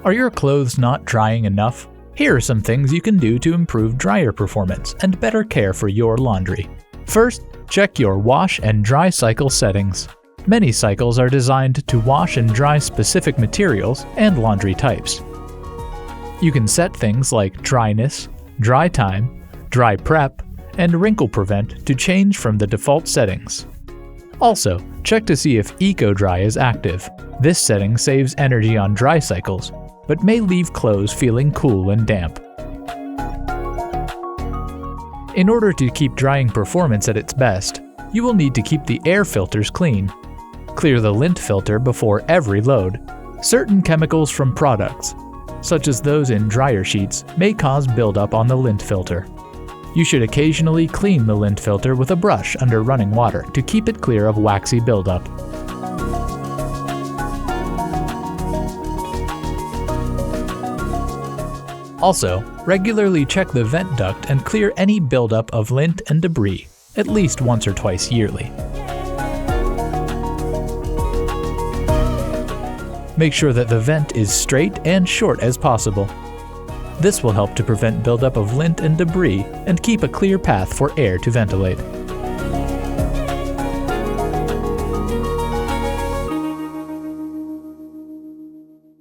Are your clothes not drying enough? Here are some things you can do to improve dryer performance and better care for your laundry. First, check your wash and dry cycle settings. Many cycles are designed to wash and dry specific materials and laundry types. You can set things like dryness, dry time, dry prep, and wrinkle prevent to change from the default settings. Also, check to see if Eco Dry is active. This setting saves energy on dry cycles, but may leave clothes feeling cool and damp. In order to keep drying performance at its best, you will need to keep the air filters clean. Clear the lint filter before every load. Certain chemicals from products, such as those in dryer sheets, may cause buildup on the lint filter. You should occasionally clean the lint filter with a brush under running water to keep it clear of waxy buildup. Also, regularly check the vent duct and clear any buildup of lint and debris, at least once or twice yearly. Make sure that the vent is straight and short as possible. This will help to prevent buildup of lint and debris and keep a clear path for air to ventilate.